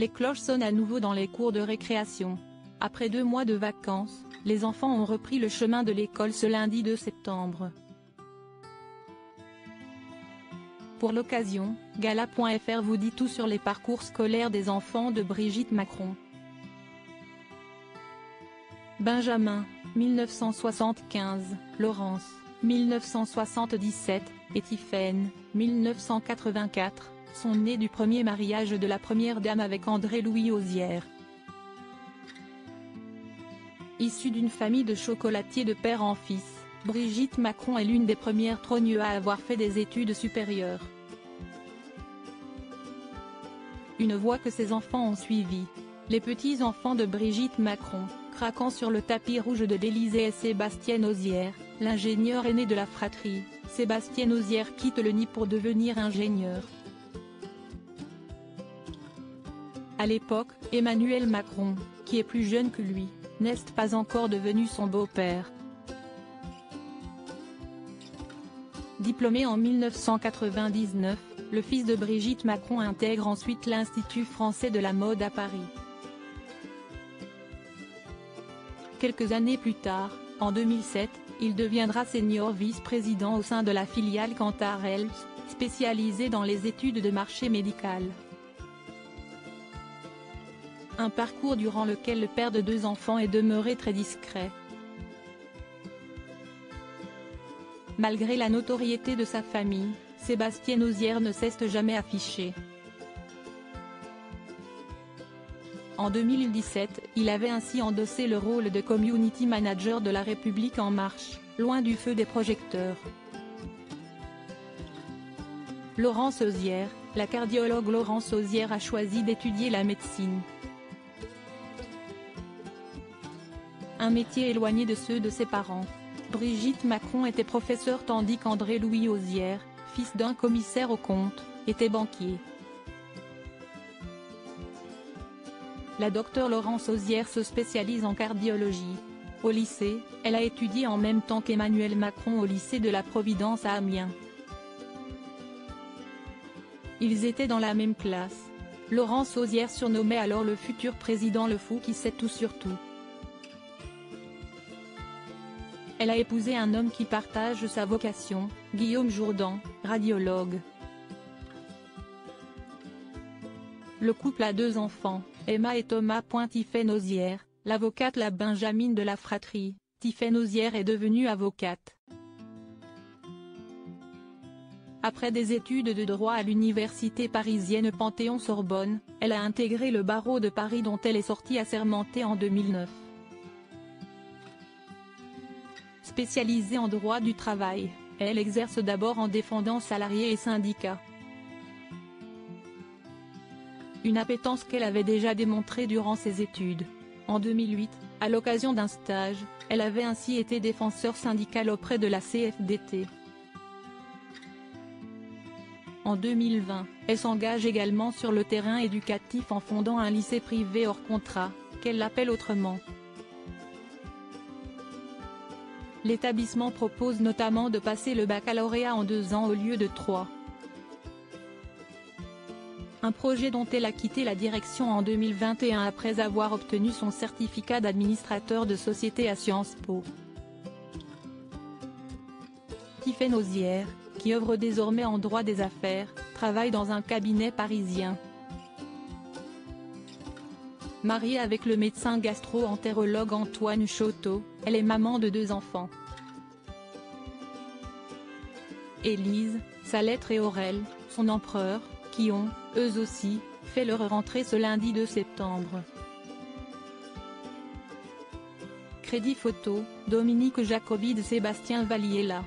les cloches sonnent à nouveau dans les cours de récréation. Après 2 mois de vacances, les enfants ont repris le chemin de l'école ce lundi 2 septembre. Pour l'occasion, Gala.fr vous dit tout sur les parcours scolaires des enfants de Brigitte Macron. Benjamin, 1975, Laurence, 1977, et Tiffaine, 1984, sont nés du premier mariage de la première dame avec André-Louis Osière. Issue d'une famille de chocolatiers de père en fils, Brigitte Macron est l'une des premières trogneux à avoir fait des études supérieures. Une voie que ses enfants ont suivie. Les petits-enfants de Brigitte Macron, craquant sur le tapis rouge de l'Élysée, et Sébastien Osière, l'ingénieur aîné de la fratrie. Sébastien Osière quitte le nid pour devenir ingénieur. À l'époque, Emmanuel Macron, qui est plus jeune que lui, n'est pas encore devenu son beau-père. Diplômé en 1999, le fils de Brigitte Macron intègre ensuite l'Institut français de la mode à Paris. Quelques années plus tard, en 2007, il deviendra senior vice-président au sein de la filiale Kantar Health, spécialisée dans les études de marché médical. Un parcours durant lequel le père de 2 enfants est demeuré très discret. Malgré la notoriété de sa famille, Sébastien Osière ne s'est jamais affiché. En 2017, il avait ainsi endossé le rôle de community manager de La République En Marche, loin du feu des projecteurs. Laurence Osière, la cardiologue Laurence Osière a choisi d'étudier la médecine. Un métier éloigné de ceux de ses parents. Brigitte Macron était professeure tandis qu'André-Louis Osière, fils d'un commissaire aux comptes, était banquier. La docteure Laurence Osière se spécialise en cardiologie. Au lycée, elle a étudié en même temps qu'Emmanuel Macron au lycée de la Providence à Amiens. Ils étaient dans la même classe. Laurence Osière surnommait alors le futur président le fou qui sait tout sur tout. Elle a épousé un homme qui partage sa vocation, Guillaume Jourdan, radiologue. Le couple a 2 enfants, Emma et Thomas. Tiffaine Osière, l'avocate la Benjamine de la fratrie, Tiffaine Osière est devenue avocate. Après des études de droit à l'université parisienne Panthéon-Sorbonne, elle a intégré le barreau de Paris dont elle est sortie assermentée en 2009. Spécialisée en droit du travail, elle exerce d'abord en défendant salariés et syndicats. Une appétence qu'elle avait déjà démontrée durant ses études. En 2008, à l'occasion d'un stage, elle avait ainsi été défenseur syndical auprès de la CFDT. En 2020, elle s'engage également sur le terrain éducatif en fondant un lycée privé hors contrat, qu'elle l'appelle autrement. L'établissement propose notamment de passer le baccalauréat en 2 ans au lieu de 3. Un projet dont elle a quitté la direction en 2021 après avoir obtenu son certificat d'administrateur de société à Sciences Po. Tiffaine Osière, qui œuvre désormais en droit des affaires, travaille dans un cabinet parisien. Mariée avec le médecin gastro-entérologue Antoine Choteau, elle est maman de 2 enfants. Élise, sa lettre et Aurel, son empereur, qui ont, eux aussi, fait leur rentrée ce lundi 2 septembre. Crédit photo, Dominique Jacobide Sébastien Valliella.